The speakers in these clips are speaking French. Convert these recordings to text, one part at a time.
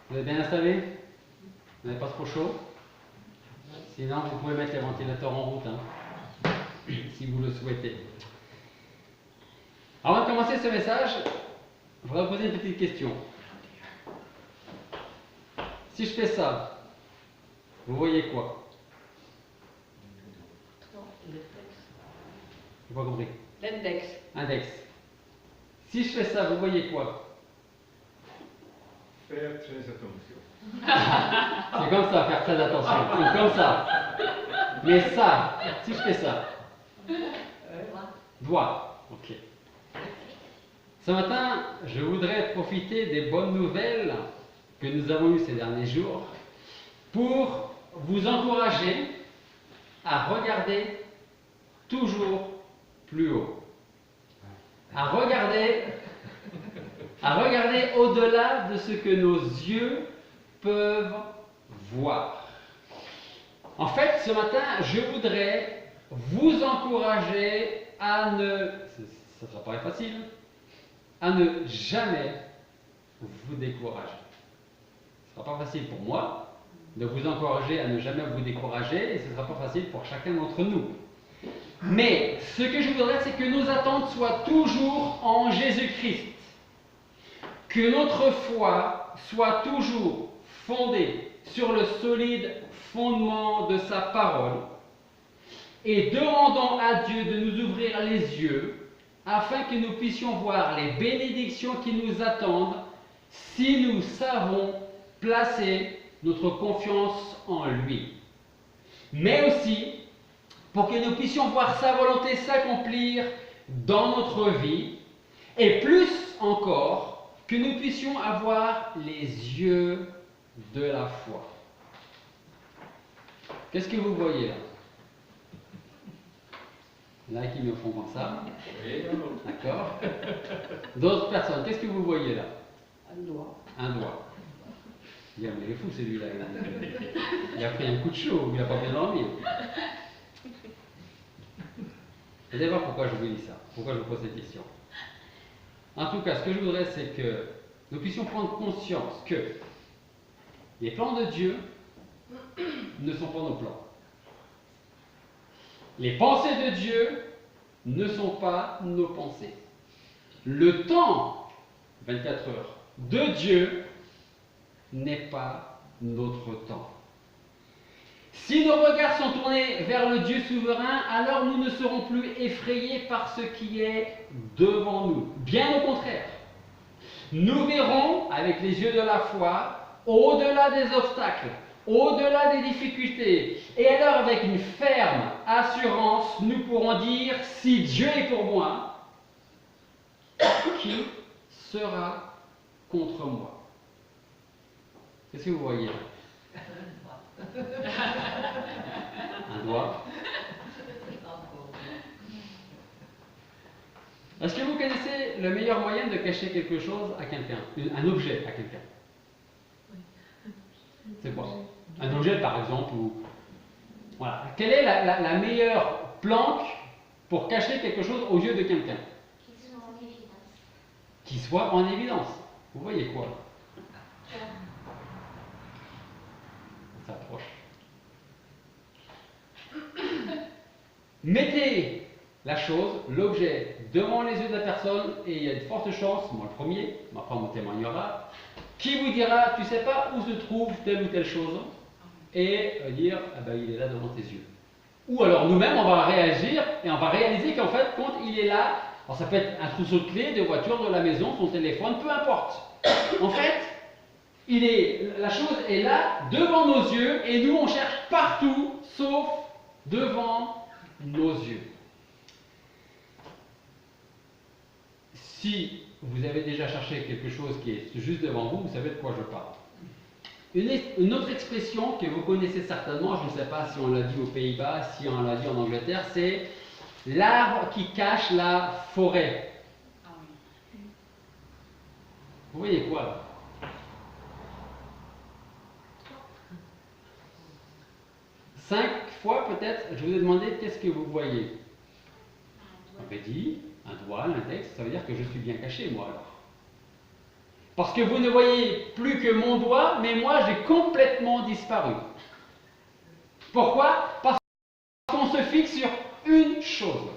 Vous êtes bien installé? Vous n'avez pas trop chaud? Sinon, vous pouvez mettre les ventilateurs en route, hein, si vous le souhaitez. Avant de commencer ce message, je voudrais vous poser une petite question. Si je fais ça, vous voyez quoi? J'ai pas compris. L'index. Index. Si je fais ça, vous voyez quoi? Faire très attention. C'est comme ça, faire très attention. C'est comme ça. Mais ça, si je fais ça, doigt. Ok. Ce matin, je voudrais profiter des bonnes nouvelles que nous avons eues ces derniers jours pour vous encourager à regarder toujours plus haut. À regarder au-delà de ce que nos yeux peuvent voir. En fait, ce matin, je voudrais vous encourager à ne, ça sera pas facile, à ne jamais vous décourager. Ce ne sera pas facile pour moi de vous encourager à ne jamais vous décourager et ce ne sera pas facile pour chacun d'entre nous. Mais ce que je voudrais, c'est que nos attentes soient toujours en Jésus-Christ. Que notre foi soit toujours fondée sur le solide fondement de sa parole. Et demandons à Dieu de nous ouvrir les yeux afin que nous puissions voir les bénédictions qui nous attendent si nous savons placer notre confiance en lui. Mais aussi pour que nous puissions voir sa volonté s'accomplir dans notre vie, et plus encore, que nous puissions avoir les yeux de la foi. Qu'est-ce que vous voyez là? Il y en a qui me font comme ça. D'accord. D'autres personnes, qu'est-ce que vous voyez là? Un doigt. Un doigt. Il est fou celui-là. Il a pris un coup de chaud, il n'a pas bien dormi. Vous allez voir pourquoi je vous dis ça, pourquoi je vous pose cette question. En tout cas, ce que je voudrais, c'est que nous puissions prendre conscience que les plans de Dieu ne sont pas nos plans. Les pensées de Dieu ne sont pas nos pensées. Le temps, 24 heures, de Dieu n'est pas notre temps. Si nos regards sont tournés vers le Dieu souverain, alors nous ne serons plus effrayés par ce qui est devant nous. Bien au contraire. Nous verrons avec les yeux de la foi, au-delà des obstacles, au-delà des difficultés. Et alors avec une ferme assurance, nous pourrons dire, si Dieu est pour moi, qui sera contre moi? Qu'est-ce que vous voyez? Un doigt. Est-ce que vous connaissez le meilleur moyen de cacher quelque chose à quelqu'un, un objet à quelqu'un? C'est quoi? Un objet par exemple, ou voilà. Quelle est la meilleure planque pour cacher quelque chose aux yeux de quelqu'un? Qui soit en évidence. Qui soit en évidence. Vous voyez quoi? Ça s'approche. Mettez la chose, l'objet, devant les yeux de la personne et il y a de fortes chances, moi le premier, ma femme en témoignera, qui vous dira, tu sais pas où se trouve telle ou telle chose, et dire, ah ben, il est là devant tes yeux. Ou alors nous-mêmes, on va réagir et on va réaliser qu'en fait, quand il est là, alors ça peut être un trousseau de clés, de voiture, de la maison, son téléphone, peu importe. En fait, la chose est là, devant nos yeux, et nous on cherche partout, sauf devant nos yeux. Si vous avez déjà cherché quelque chose qui est juste devant vous, vous savez de quoi je parle. Une autre expression que vous connaissez certainement, je ne sais pas si on l'a dit aux Pays-Bas, si on l'a dit en Angleterre, c'est l'arbre qui cache la forêt. Vous voyez quoi là? Cinq fois peut-être, je vous ai demandé qu'est-ce que vous voyez. On avait dit un doigt, l'index, ça veut dire que je suis bien caché moi alors. Parce que vous ne voyez plus que mon doigt, mais moi j'ai complètement disparu. Pourquoi? Parce qu'on se fixe sur une chose.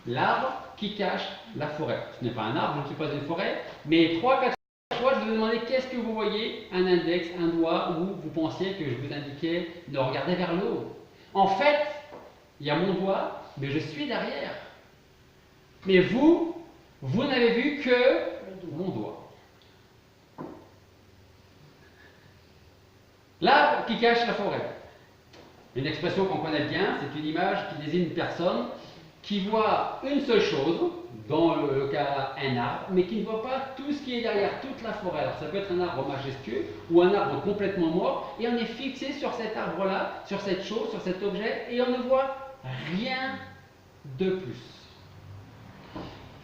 L'arbre qui cache la forêt. Ce n'est pas un arbre, je ne suis pas une forêt, mais 3-4 fois, je vous ai demandé qu'est-ce que vous voyez, un index, un doigt, ou vous pensiez que je vous indiquais de regarder vers le haut. En fait, il y a mon doigt, mais je suis derrière. Mais vous n'avez vu que mon doigt. L'arbre qui cache la forêt. Une expression qu'on connaît bien, c'est une image qui désigne une personne qui voit une seule chose, dans le cas un arbre, mais qui ne voit pas tout ce qui est derrière, toute la forêt. Alors ça peut être un arbre majestueux ou un arbre complètement mort, et on est fixé sur cet arbre-là, sur cette chose, sur cet objet, et on ne voit rien de plus.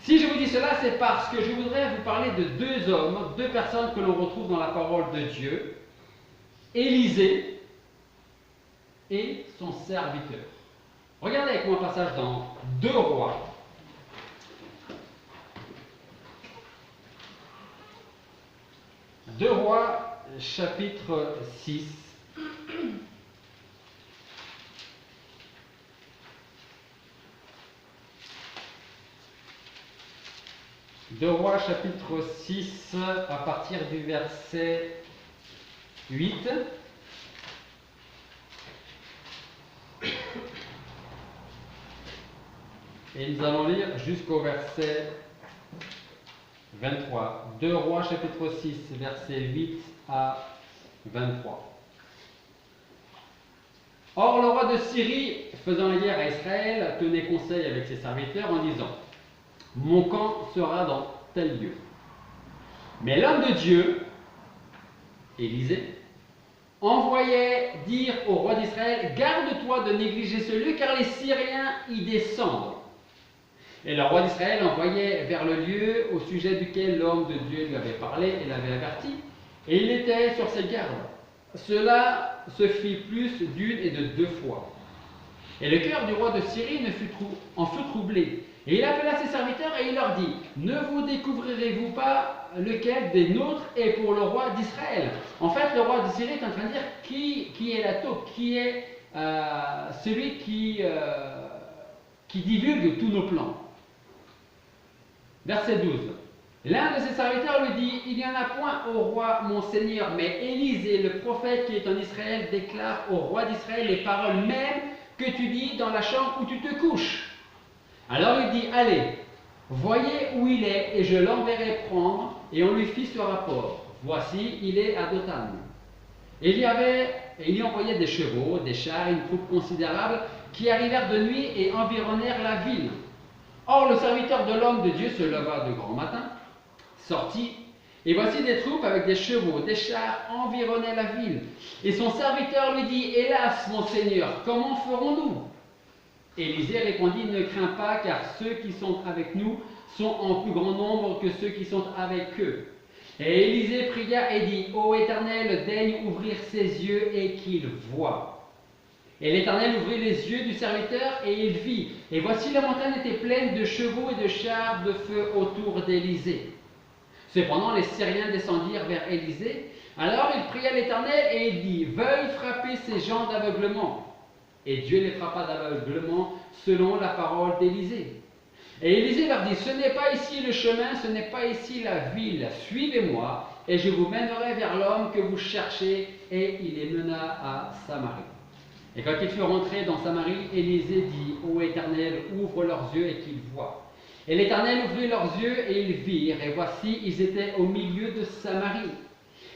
Si je vous dis cela, c'est parce que je voudrais vous parler de deux hommes, deux personnes que l'on retrouve dans la parole de Dieu, Élisée et son serviteur. Regardez avec moi un passage dans 2 Rois. 2 Rois, chapitre 6. 2 Rois, chapitre 6, à partir du verset 8. Et nous allons lire jusqu'au verset 23. 2 Rois, chapitre 6, verset 8 à 23. Or, le roi de Syrie, faisant la guerre à Israël, tenait conseil avec ses serviteurs en disant: mon camp sera dans tel lieu. Mais l'homme de Dieu, Élisée, envoyait dire au roi d'Israël: garde-toi de négliger ce lieu, car les Syriens y descendent. Et le roi d'Israël envoyait vers le lieu au sujet duquel l'homme de Dieu lui avait parlé et l'avait averti, et il était sur ses gardes. Cela se fit plus d'une et de 2 fois. Et le cœur du roi de Syrie en fut troublé. Et il appela ses serviteurs et il leur dit: ne vous découvrirez-vous pas lequel des nôtres est pour le roi d'Israël? En fait, le roi de Syrie est en train de dire qui est la taupe, qui est celui qui divulgue tous nos plans. Verset 12. L'un de ses serviteurs lui dit: il n'y en a point au roi mon seigneur, mais Élisée, le prophète qui est en Israël, déclare au roi d'Israël les paroles mêmes que tu dis dans la chambre où tu te couches. Alors il dit: allez, voyez où il est, et je l'enverrai prendre. Et on lui fit ce rapport: voici, il est à Dothan. Et il y envoyait des chevaux, des chars, une troupe considérable, qui arrivèrent de nuit et environnèrent la ville. Or le serviteur de l'homme de Dieu se leva de grand matin, sortit, et voici des troupes avec des chevaux, des chars environnaient la ville. Et son serviteur lui dit: hélas, mon Seigneur, comment ferons-nous? Élisée répondit: ne crains pas, car ceux qui sont avec nous sont en plus grand nombre que ceux qui sont avec eux. Et Élisée pria et dit: ô Éternel, daigne ouvrir ses yeux et qu'il voie. Et l'Éternel ouvrit les yeux du serviteur, et il vit. Et voici la montagne était pleine de chevaux et de chars de feu autour d'Élisée. Cependant les Syriens descendirent vers Élisée. Alors il pria l'Éternel et il dit: veuille frapper ces gens d'aveuglement. Et Dieu les frappa d'aveuglement selon la parole d'Élisée. Et Élisée leur dit: ce n'est pas ici le chemin, ce n'est pas ici la ville. Suivez-moi, et je vous mènerai vers l'homme que vous cherchez. Et il les mena à Samarie. Et quand ils furent rentrés dans Samarie, Élisée dit: ô Éternel, ouvre leurs yeux et qu'ils voient. Et l'Éternel ouvrit leurs yeux et ils virent, et voici, ils étaient au milieu de Samarie.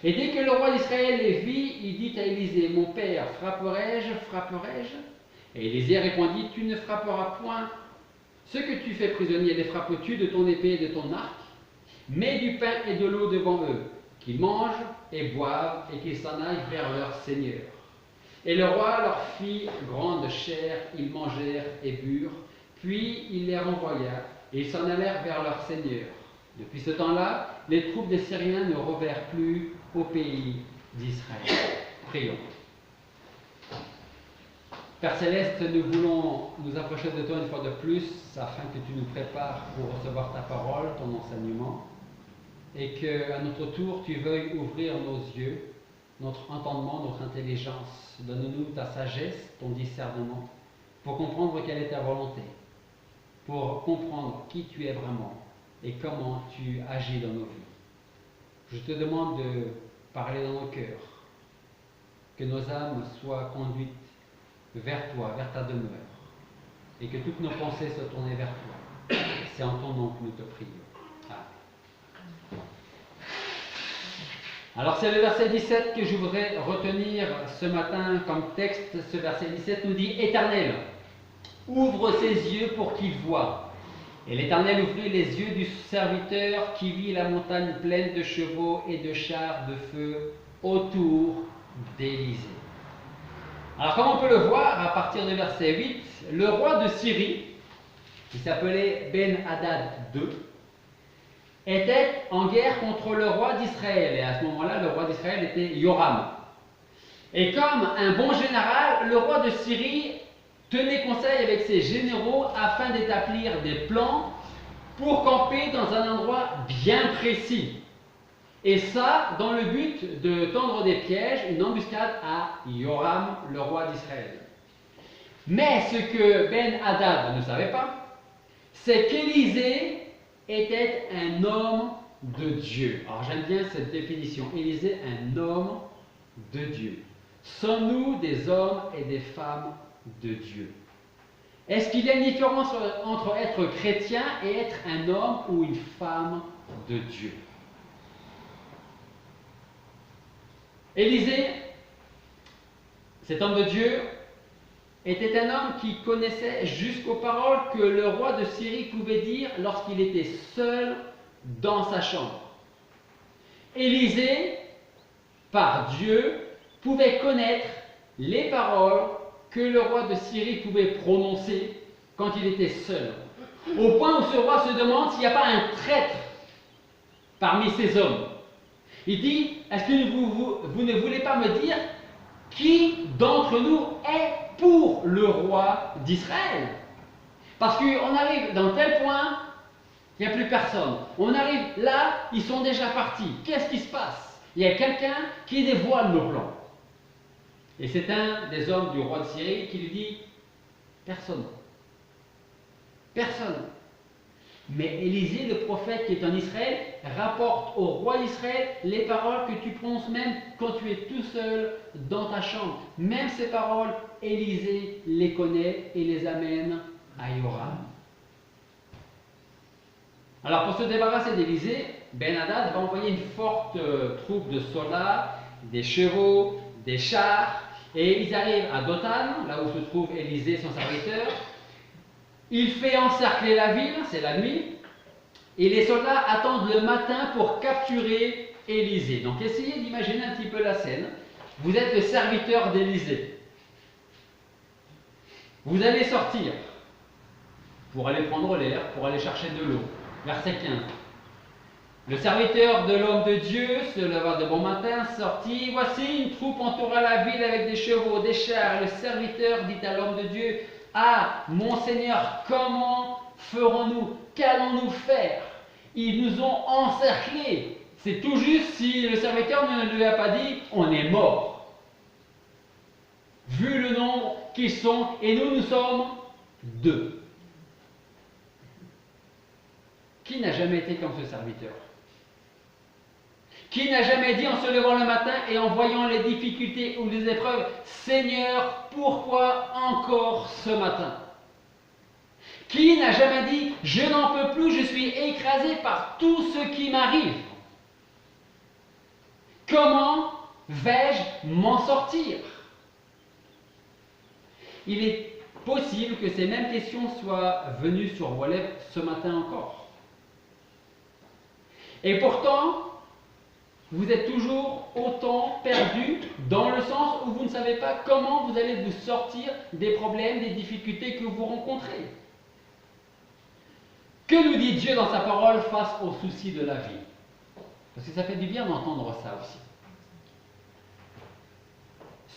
Et dès que le roi d'Israël les vit, il dit à Élisée: mon père, frapperai-je, frapperai-je? Et Élisée répondit: tu ne frapperas point. Ce que tu fais prisonnier, les frappes-tu de ton épée et de ton arc? Mets du pain et de l'eau devant eux, qu'ils mangent et boivent, et qu'ils s'en aillent vers leur Seigneur. Et le roi leur fit grande chair, ils mangèrent et burent, puis il les renvoya, et ils s'en allèrent vers leur Seigneur. Depuis ce temps-là, les troupes des Syriens ne revinrent plus au pays d'Israël. Prions. Père Céleste, nous voulons nous approcher de toi une fois de plus, afin que tu nous prépares pour recevoir ta parole, ton enseignement. et qu'à notre tour, tu veuilles ouvrir nos yeux, notre entendement, notre intelligence. Donne-nous ta sagesse, ton discernement, pour comprendre quelle est ta volonté, pour comprendre qui tu es vraiment et comment tu agis dans nos vies. Je te demande de parler dans nos cœurs, que nos âmes soient conduites vers toi, vers ta demeure, et que toutes nos pensées soient tournées vers toi. C'est en ton nom que nous te prions. Amen. Alors c'est le verset 17 que je voudrais retenir ce matin comme texte. Ce verset 17 nous dit « Éternel, ouvre ses yeux pour qu'il voie. » Et l'Éternel ouvrit les yeux du serviteur qui vit la montagne pleine de chevaux et de chars de feu autour d'Élysée. Alors comme on peut le voir à partir du verset 8, le roi de Syrie, qui s'appelait Ben-Hadad II, était en guerre contre le roi d'Israël. Et à ce moment-là, le roi d'Israël était Joram. Et comme un bon général, le roi de Syrie tenait conseil avec ses généraux afin d'établir des plans pour camper dans un endroit bien précis. Et ça, dans le but de tendre des pièges, une embuscade à Joram, le roi d'Israël. Mais ce que Ben-Hadad ne savait pas, c'est qu'Élisée était un homme de Dieu. Alors j'aime bien cette définition. Élisée, un homme de Dieu. Sommes-nous des hommes et des femmes de Dieu? Est-ce qu'il y a une différence entre être chrétien et être un homme ou une femme de Dieu? Élisée, cet homme de Dieu, était un homme qui connaissait jusqu'aux paroles que le roi de Syrie pouvait dire lorsqu'il était seul dans sa chambre. Élisée, par Dieu, pouvait connaître les paroles que le roi de Syrie pouvait prononcer quand il était seul. Au point où ce roi se demande s'il n'y a pas un traître parmi ces hommes. Il dit, est-ce que vous ne voulez pas me dire qui d'entre nous est pour le roi d'Israël? Parce qu'on arrive dans tel point, il n'y a plus personne. On arrive là, ils sont déjà partis. Qu'est-ce qui se passe? Il y a quelqu'un qui dévoile nos plans. Et c'est un des hommes du roi de Syrie qui lui dit, personne. Personne. Mais Élisée, le prophète qui est en Israël, rapporte au roi d'Israël les paroles que tu prononces même quand tu es tout seul dans ta chambre. Même ces paroles, Élisée les connaît et les amène à Joram. Alors pour se débarrasser d'Élisée, Ben-Hadad va envoyer une forte troupe de soldats, des chevaux, des chars, et ils arrivent à Dothan, là où se trouve Élisée, son serviteur. Il fait encercler la ville, c'est la nuit, et les soldats attendent le matin pour capturer Élisée. Donc essayez d'imaginer un petit peu la scène. Vous êtes le serviteur d'Élisée. Vous allez sortir pour aller prendre l'air, pour aller chercher de l'eau. Verset 15. Le serviteur de l'homme de Dieu se leva de bon matin, sortit. Voici, une troupe entoura la ville avec des chevaux, des chars. Le serviteur dit à l'homme de Dieu, ah, mon Seigneur, comment ferons-nous? Qu'allons-nous faire? Ils nous ont encerclés. C'est tout juste si le serviteur ne lui a pas dit, on est mort. Vu le nombre qu'ils sont, et nous sommes 2. Qui n'a jamais été comme ce serviteur? Qui n'a jamais dit en se levant le matin et en voyant les difficultés ou les épreuves, Seigneur, pourquoi encore ce matin? Qui n'a jamais dit, je n'en peux plus, je suis écrasé par tout ce qui m'arrive? Comment vais-je m'en sortir? Il est possible que ces mêmes questions soient venues sur vos lèvres ce matin encore. Et pourtant, vous êtes toujours autant perdu dans le sens où vous ne savez pas comment vous allez vous sortir des problèmes, des difficultés que vous rencontrez. Que nous dit Dieu dans sa parole face aux soucis de la vie? Parce que ça fait du bien d'entendre ça aussi.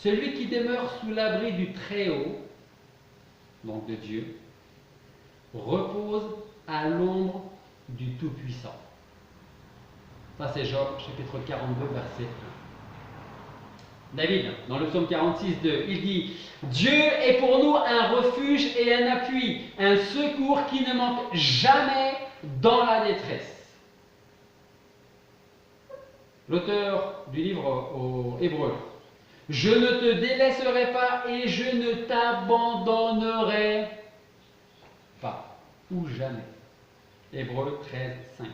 Celui qui demeure sous l'abri du Très-Haut, donc de Dieu, repose à l'ombre du Tout-Puissant. Ça c'est Job, chapitre 42, verset 1. David, dans le psaume 46, 2, il dit « Dieu est pour nous un refuge et un appui, un secours qui ne manque jamais dans la détresse. » L'auteur du livre aux Hébreux. « Je ne te délaisserai pas et je ne t'abandonnerai pas. » Ou jamais. Hébreux 13, 5.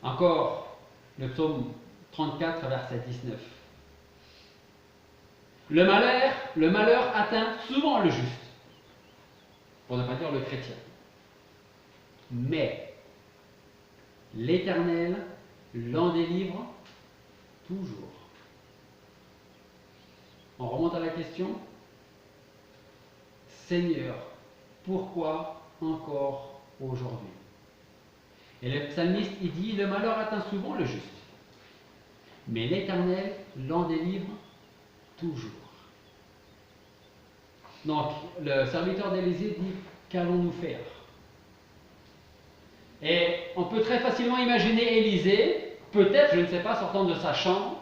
Encore, le psaume 34, verset 19. Le malheur atteint souvent le juste, pour ne pas dire le chrétien. Mais l'Éternel l'en délivre toujours. On remonte à la question. Seigneur, pourquoi encore aujourd'hui? Et le psalmiste, il dit, le malheur atteint souvent le juste, mais l'Éternel l'en délivre toujours. Donc, le serviteur d'Élisée dit, qu'allons-nous faire? Et on peut très facilement imaginer Élisée, peut-être, je ne sais pas, sortant de sa chambre,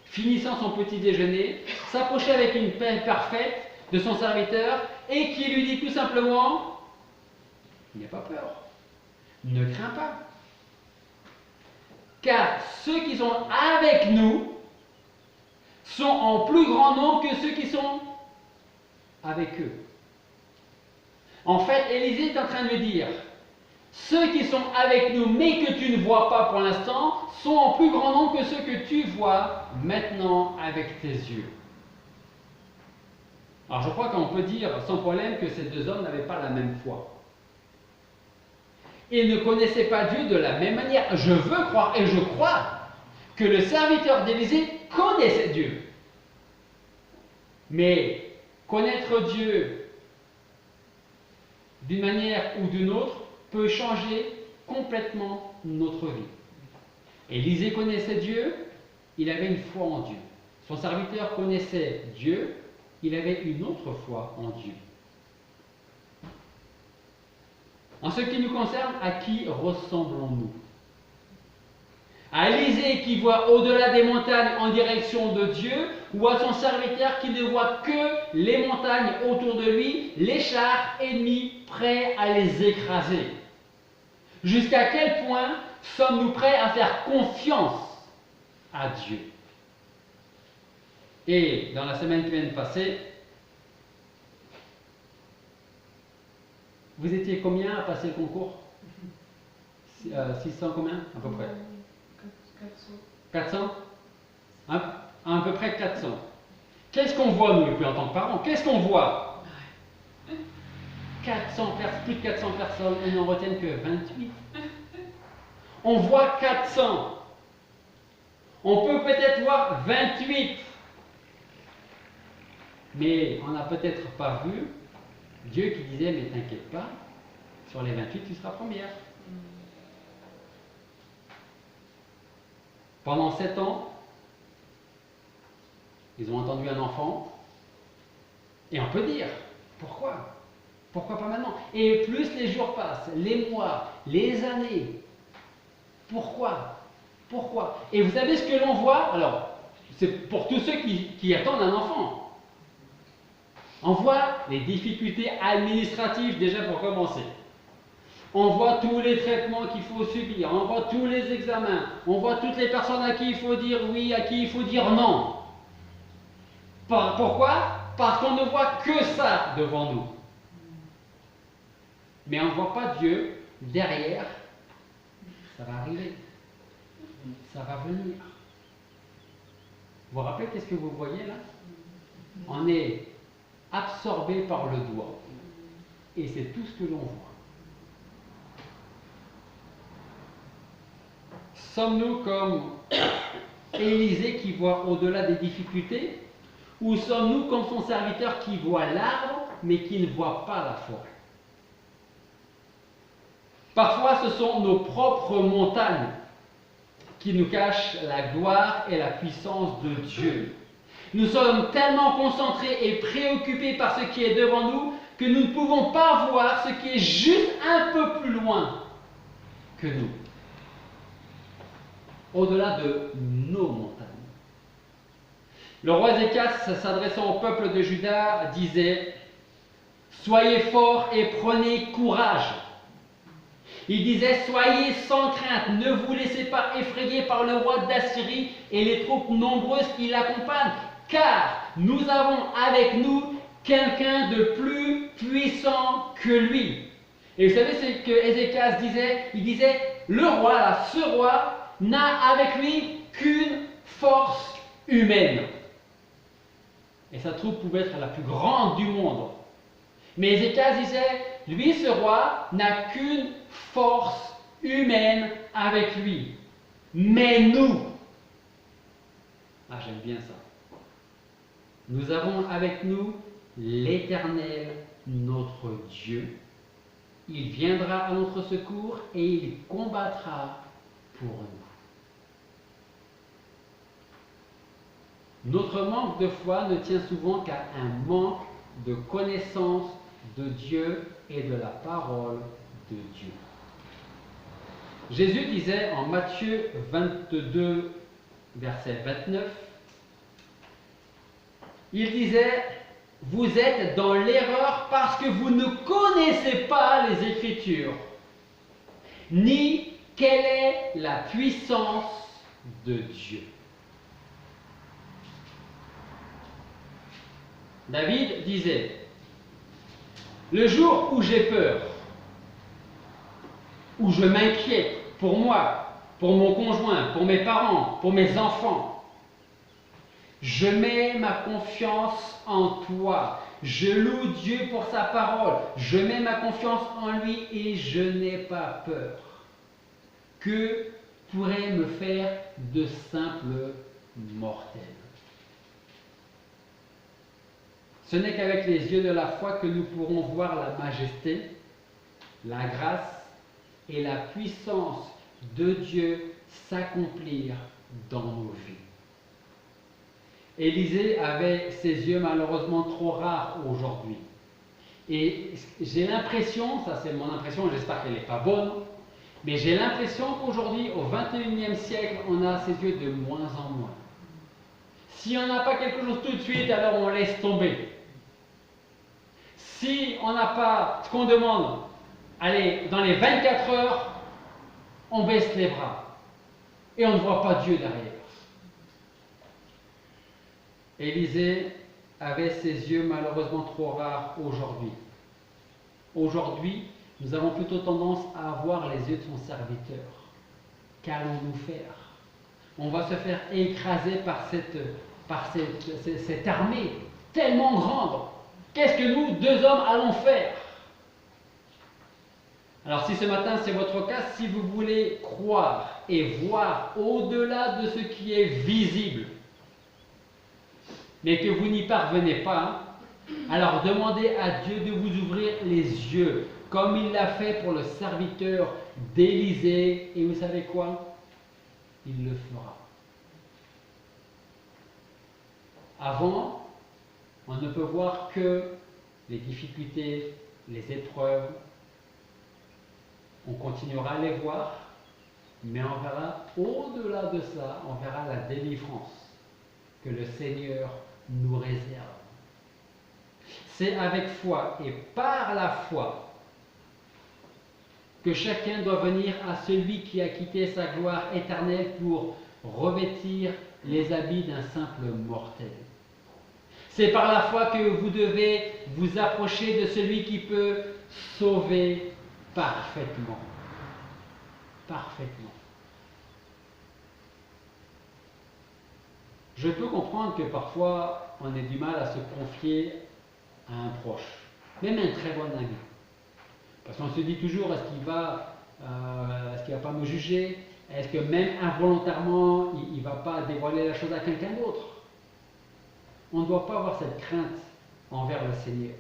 finissant son petit déjeuner, s'approcher avec une paix parfaite de son serviteur et qui lui dit tout simplement, n'aie pas peur, ne crains pas. Car ceux qui sont avec nous sont en plus grand nombre que ceux qui sont avec eux. En fait, Élisée est en train de me dire, ceux qui sont avec nous, mais que tu ne vois pas pour l'instant, sont en plus grand nombre que ceux que tu vois maintenant avec tes yeux. Alors je crois qu'on peut dire sans problème que ces deux hommes n'avaient pas la même foi. Ils ne connaissaient pas Dieu de la même manière. Je veux croire et je crois que le serviteur d'Élisée connaissait Dieu. Mais connaître Dieu d'une manière ou d'une autre peut changer complètement notre vie. Élisée connaissait Dieu, il avait une foi en Dieu. Son serviteur connaissait Dieu, il avait une autre foi en Dieu. En ce qui nous concerne, à qui ressemblons-nous? À Élisée qui voit au-delà des montagnes en direction de Dieu, ou à son serviteur qui ne voit que les montagnes autour de lui, les chars ennemis prêts à les écraser? Jusqu'à quel point sommes-nous prêts à faire confiance à Dieu? Et dans la semaine qui vient de passer, vous étiez combien à passer le concours? 600 combien à peu près? 400. À peu près 400. Qu'est-ce qu'on voit nous, et puis en tant que parents, qu'est-ce qu'on voit? 400, plus de 400 personnes, et n'en retiennent que 28. On voit 400. On peut peut-être voir 28. Mais on n'a peut-être pas vu Dieu qui disait, mais t'inquiète pas, sur les 28, tu seras première. Pendant 7 ans, ils ont entendu un enfant, et on peut dire, pourquoi? Pourquoi pas maintenant? Et plus les jours passent, les mois, les années, pourquoi? Pourquoi? Et vous savez ce que l'on voit? Alors, c'est pour tous ceux qui attendent un enfant. On voit les difficultés administratives déjà pour commencer. On voit tous les traitements qu'il faut subir, on voit tous les examens, on voit toutes les personnes à qui il faut dire oui, à qui il faut dire non. Pourquoi? Parce qu'on ne voit que ça devant nous. Mais on ne voit pas Dieu derrière. Ça va arriver. Ça va venir. Vous vous rappelez qu'est-ce que vous voyez là? On est absorbé par le doigt. Et c'est tout ce que l'on voit. Sommes-nous comme Élisée qui voit au-delà des difficultés? Ou sommes-nous comme son serviteur qui voit l'arbre mais qui ne voit pas la forêt? Parfois, ce sont nos propres montagnes qui nous cachent la gloire et la puissance de Dieu. Nous sommes tellement concentrés et préoccupés par ce qui est devant nous que nous ne pouvons pas voir ce qui est juste un peu plus loin que nous. au-delà de nos montagnes. Le roi Ézéchias, s'adressant au peuple de Juda, disait « Soyez forts et prenez courage ». Il disait « Soyez sans crainte, ne vous laissez pas effrayer par le roi d'Assyrie et les troupes nombreuses qui l'accompagnent, car nous avons avec nous quelqu'un de plus puissant que lui. » Et vous savez ce que Ézéchias disait? Il disait « Le roi, là, ce roi, n'a avec lui qu'une force humaine. » Et sa troupe pouvait être la plus grande du monde. Mais Ézéchias disait, lui, ce roi, n'a qu'une force humaine avec lui. Mais nous, j'aime bien ça, nous avons avec nous l'Éternel, notre Dieu. Il viendra à notre secours et il combattra pour nous. Notre manque de foi ne tient souvent qu'à un manque de connaissance de Dieu et de la parole de Dieu. Jésus disait en Matthieu 22, verset 29, il disait « Vous êtes dans l'erreur parce que vous ne connaissez pas les Écritures, ni quelle est la puissance de Dieu. » David disait, le jour où j'ai peur, où je m'inquiète pour moi, pour mon conjoint, pour mes parents, pour mes enfants, je mets ma confiance en toi. Je loue Dieu pour sa parole. Je mets ma confiance en lui et je n'ai pas peur. Que pourrait me faire de simples mortels? Ce n'est qu'avec les yeux de la foi que nous pourrons voir la majesté, la grâce et la puissance de Dieu s'accomplir dans nos vies. Élisée avait ses yeux malheureusement trop rares aujourd'hui. Et j'ai l'impression, ça c'est mon impression, j'espère qu'elle n'est pas bonne, mais j'ai l'impression qu'aujourd'hui, au XXIe siècle, on a ses yeux de moins en moins. Si on n'a pas quelque chose tout de suite, alors on laisse tomber. Si on n'a pas ce qu'on demande, allez, dans les 24 heures, on baisse les bras. Et on ne voit pas Dieu derrière. Élisée avait ses yeux malheureusement trop rares aujourd'hui. Aujourd'hui, nous avons plutôt tendance à avoir les yeux de son serviteur. Qu'allons-nous faire? On va se faire écraser par cette armée tellement grande. Qu'est-ce que nous, deux hommes, allons faire? Alors si ce matin c'est votre cas, si vous voulez croire et voir au-delà de ce qui est visible, mais que vous n'y parvenez pas, alors demandez à Dieu de vous ouvrir les yeux, comme il l'a fait pour le serviteur d'Élisée, et vous savez quoi? Il le fera. Avant, on ne peut voir que les difficultés, les épreuves. On continuera à les voir, mais on verra au-delà de ça, on verra la délivrance que le Seigneur nous réserve. C'est avec foi et par la foi que chacun doit venir à celui qui a quitté sa gloire éternelle pour revêtir les habits d'un simple mortel. C'est par la foi que vous devez vous approcher de celui qui peut sauver parfaitement. Parfaitement. Je peux comprendre que parfois on ait du mal à se confier à un proche, même un très bon ami. Parce qu'on se dit toujours, est-ce qu'il va pas me juger? Est-ce que même involontairement, il ne va pas dévoiler la chose à quelqu'un d'autre? On ne doit pas avoir cette crainte envers le Seigneur,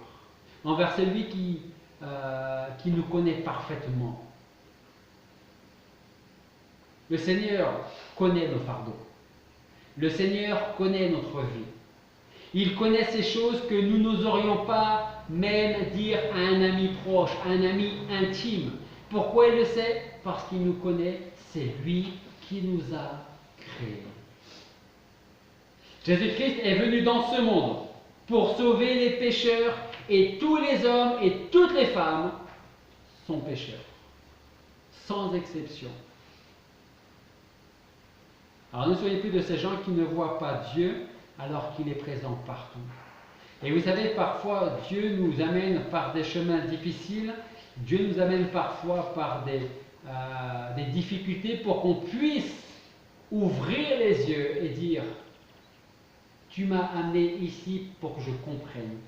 envers celui qui nous connaît parfaitement. Le Seigneur connaît nos fardeaux. Le Seigneur connaît notre vie. Il connaît ces choses que nous n'oserions pas même dire à un ami proche, à un ami intime. Pourquoi il le sait? Parce qu'il nous connaît, c'est lui qui nous a créés. Jésus-Christ est venu dans ce monde pour sauver les pécheurs, et tous les hommes et toutes les femmes sont pécheurs, sans exception. Alors ne soyez plus de ces gens qui ne voient pas Dieu alors qu'il est présent partout. Et vous savez, parfois Dieu nous amène par des chemins difficiles, Dieu nous amène parfois par des difficultés pour qu'on puisse ouvrir les yeux et dire: tu m'as amené ici pour que je comprenne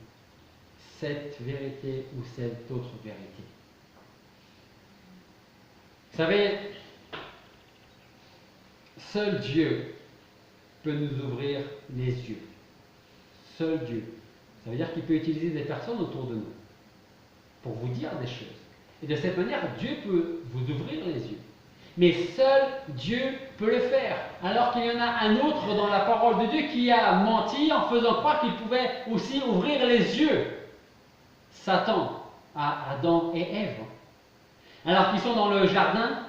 cette vérité ou cette autre vérité. Vous savez, seul Dieu peut nous ouvrir les yeux. Seul Dieu. Ça veut dire qu'il peut utiliser des personnes autour de nous pour vous dire des choses. Et de cette manière, Dieu peut vous ouvrir les yeux. Mais seul Dieu peut le faire. Alors qu'il y en a un autre dans la parole de Dieu qui a menti en faisant croire qu'il pouvait aussi ouvrir les yeux. Satan à Adam et Ève. Alors qu'ils sont dans le jardin,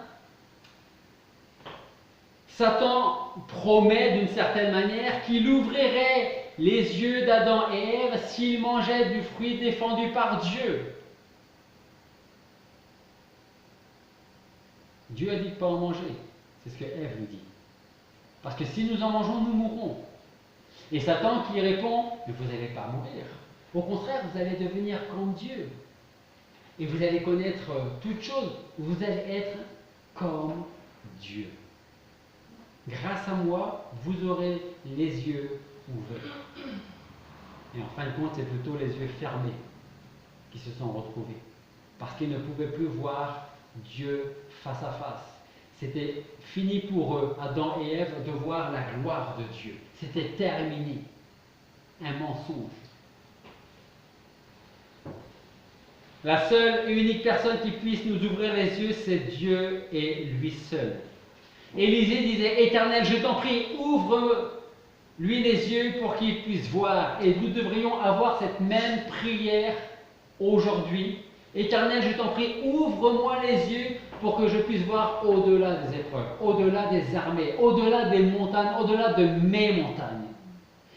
Satan promet d'une certaine manière qu'il ouvrirait les yeux d'Adam et Ève s'ils mangeaient du fruit défendu par Dieu. Dieu a dit de ne pas en manger. C'est ce que Ève nous dit. Parce que si nous en mangeons, nous mourrons. Et Satan qui répond: mais vous n'allez pas mourir. Au contraire, vous allez devenir comme Dieu. Et vous allez connaître toutes choses. Vous allez être comme Dieu. Grâce à moi, vous aurez les yeux ouverts. Et en fin de compte, c'est plutôt les yeux fermés qui se sont retrouvés. Parce qu'ils ne pouvaient plus voir Dieu face à face. C'était fini pour eux, Adam et Ève, de voir la gloire de Dieu. C'était terminé. Un mensonge. La seule et unique personne qui puisse nous ouvrir les yeux, c'est Dieu et lui seul. Élisée disait: Éternel, je t'en prie, ouvre-lui les yeux pour qu'il puisse voir. Et nous devrions avoir cette même prière aujourd'hui. Éternel, je t'en prie, ouvre-moi les yeux pour que je puisse voir au-delà des épreuves, au-delà des armées, au-delà des montagnes, au-delà de mes montagnes.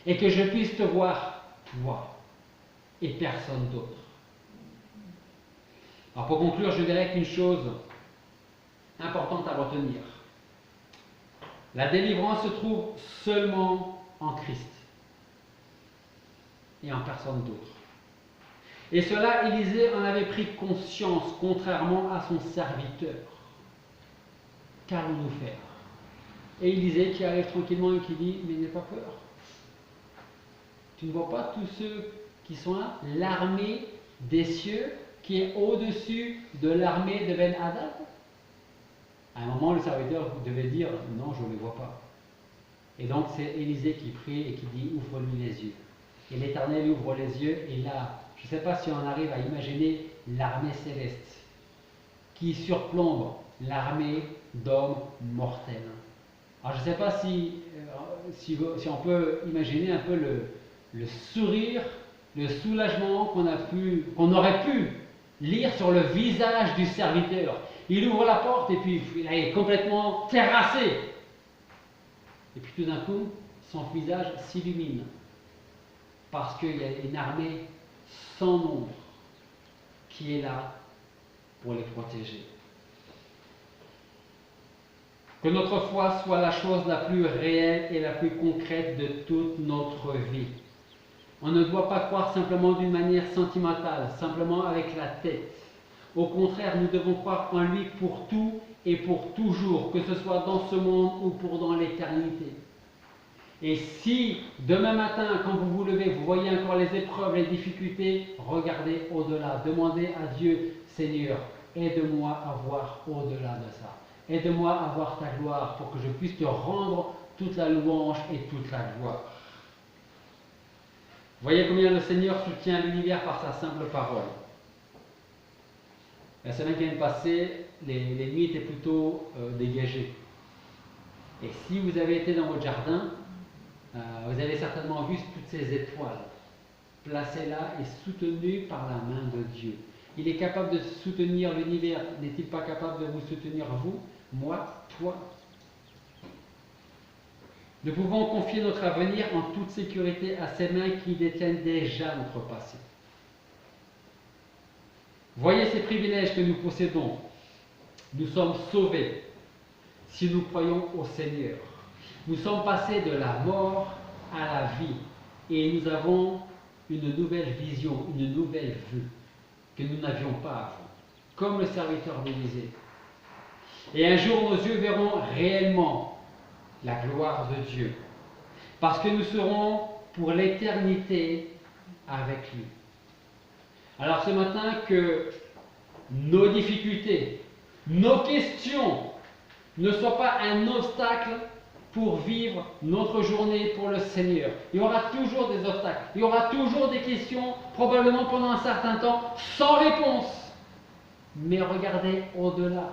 Et que je puisse te voir, toi, et personne d'autre. Alors pour conclure, je dirais qu'une chose importante à retenir: la délivrance se trouve seulement en Christ et en personne d'autre. Et cela, Élisée en avait pris conscience, contrairement à son serviteur. Qu'allons-nous faire? Et Élisée qui arrive tranquillement et qui dit: mais n'aie pas peur. Tu ne vois pas tous ceux qui sont là? L'armée des cieux qui est au-dessus de l'armée de Ben-Hadad? À un moment, le serviteur devait dire: non, je ne les vois pas. Et donc, c'est Élisée qui prie et qui dit: ouvre-lui les yeux. Et l'Éternel ouvre les yeux, et là, je ne sais pas si on arrive à imaginer l'armée céleste qui surplombe l'armée d'hommes mortels. Alors, je ne sais pas si on peut imaginer un peu le sourire, le soulagement qu'on aurait pu lire sur le visage du serviteur. Il ouvre la porte et puis il est complètement terrassé. Et puis tout d'un coup, son visage s'illumine. Parce qu'il y a une armée sans nombre qui est là pour les protéger. Que notre foi soit la chose la plus réelle et la plus concrète de toute notre vie. On ne doit pas croire simplement d'une manière sentimentale, simplement avec la tête. Au contraire, nous devons croire en lui pour tout et pour toujours, que ce soit dans ce monde ou pour dans l'éternité. Et si demain matin, quand vous vous levez, vous voyez encore les épreuves, les difficultés, regardez au-delà. Demandez à Dieu: Seigneur, aide-moi à voir au-delà de ça. Aide-moi à voir ta gloire pour que je puisse te rendre toute la louange et toute la gloire. Voyez combien le Seigneur soutient l'univers par sa simple parole. La semaine qui vient de passer, les nuits étaient plutôt dégagées. Et si vous avez été dans votre jardin, vous avez certainement vu toutes ces étoiles placées là et soutenues par la main de Dieu. Il est capable de soutenir l'univers. N'est-il pas capable de vous soutenir, vous, moi, toi? Nous pouvons confier notre avenir en toute sécurité à ses mains qui détiennent déjà notre passé. Voyez ces privilèges que nous possédons. Nous sommes sauvés si nous croyons au Seigneur. Nous sommes passés de la mort à la vie et nous avons une nouvelle vision, une nouvelle vue que nous n'avions pas avant, comme le serviteur le disait. Et un jour, nos yeux verront réellement la gloire de Dieu, parce que nous serons pour l'éternité avec lui. Alors ce matin, que nos difficultés, nos questions ne soient pas un obstacle pour vivre notre journée pour le Seigneur. Il y aura toujours des obstacles, il y aura toujours des questions, probablement pendant un certain temps, sans réponse. Mais regardez au-delà.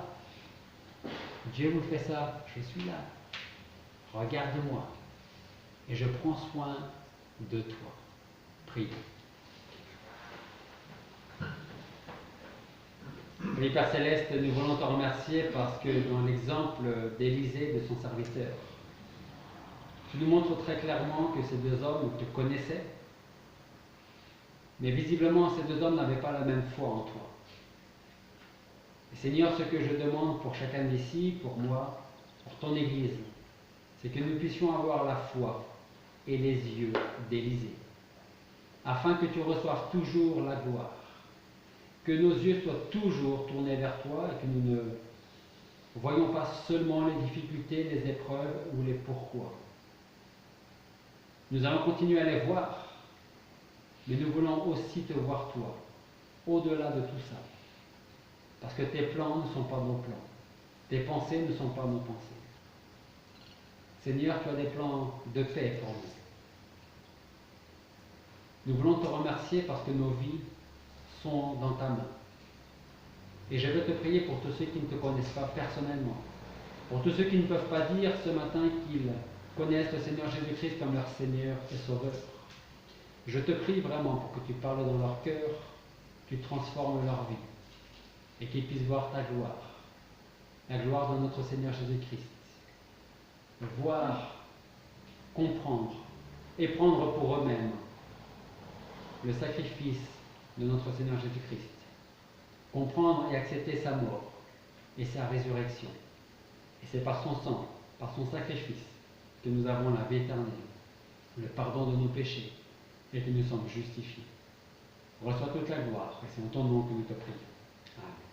Dieu vous fait ça, je suis là. Regarde-moi et je prends soin de toi. Prie. Oui, Père Céleste, nous voulons te remercier parce que dans l'exemple d'Élisée, de son serviteur, tu nous montres très clairement que ces deux hommes te connaissaient, mais visiblement ces deux hommes n'avaient pas la même foi en toi. Et Seigneur, ce que je demande pour chacun d'ici, pour moi, pour ton Église, c'est que nous puissions avoir la foi et les yeux d'Élisée, afin que tu reçoives toujours la gloire, que nos yeux soient toujours tournés vers toi et que nous ne voyons pas seulement les difficultés, les épreuves ou les pourquoi. Nous allons continuer à les voir, mais nous voulons aussi te voir toi, au-delà de tout ça, parce que tes plans ne sont pas nos plans, tes pensées ne sont pas nos pensées. Seigneur, tu as des plans de paix pour nous. Nous voulons te remercier parce que nos vies sont dans ta main. Et je veux te prier pour tous ceux qui ne te connaissent pas personnellement, pour tous ceux qui ne peuvent pas dire ce matin qu'ils connaissent le Seigneur Jésus-Christ comme leur Seigneur et Sauveur. Je te prie vraiment pour que tu parles dans leur cœur, tu transformes leur vie et qu'ils puissent voir ta gloire, la gloire de notre Seigneur Jésus-Christ. Voir, comprendre et prendre pour eux-mêmes le sacrifice de notre Seigneur Jésus-Christ. Comprendre et accepter sa mort et sa résurrection. Et c'est par son sang, par son sacrifice, que nous avons la vie éternelle, le pardon de nos péchés et que nous sommes justifiés. Reçois toute la gloire et c'est en ton nom que nous te prions. Amen.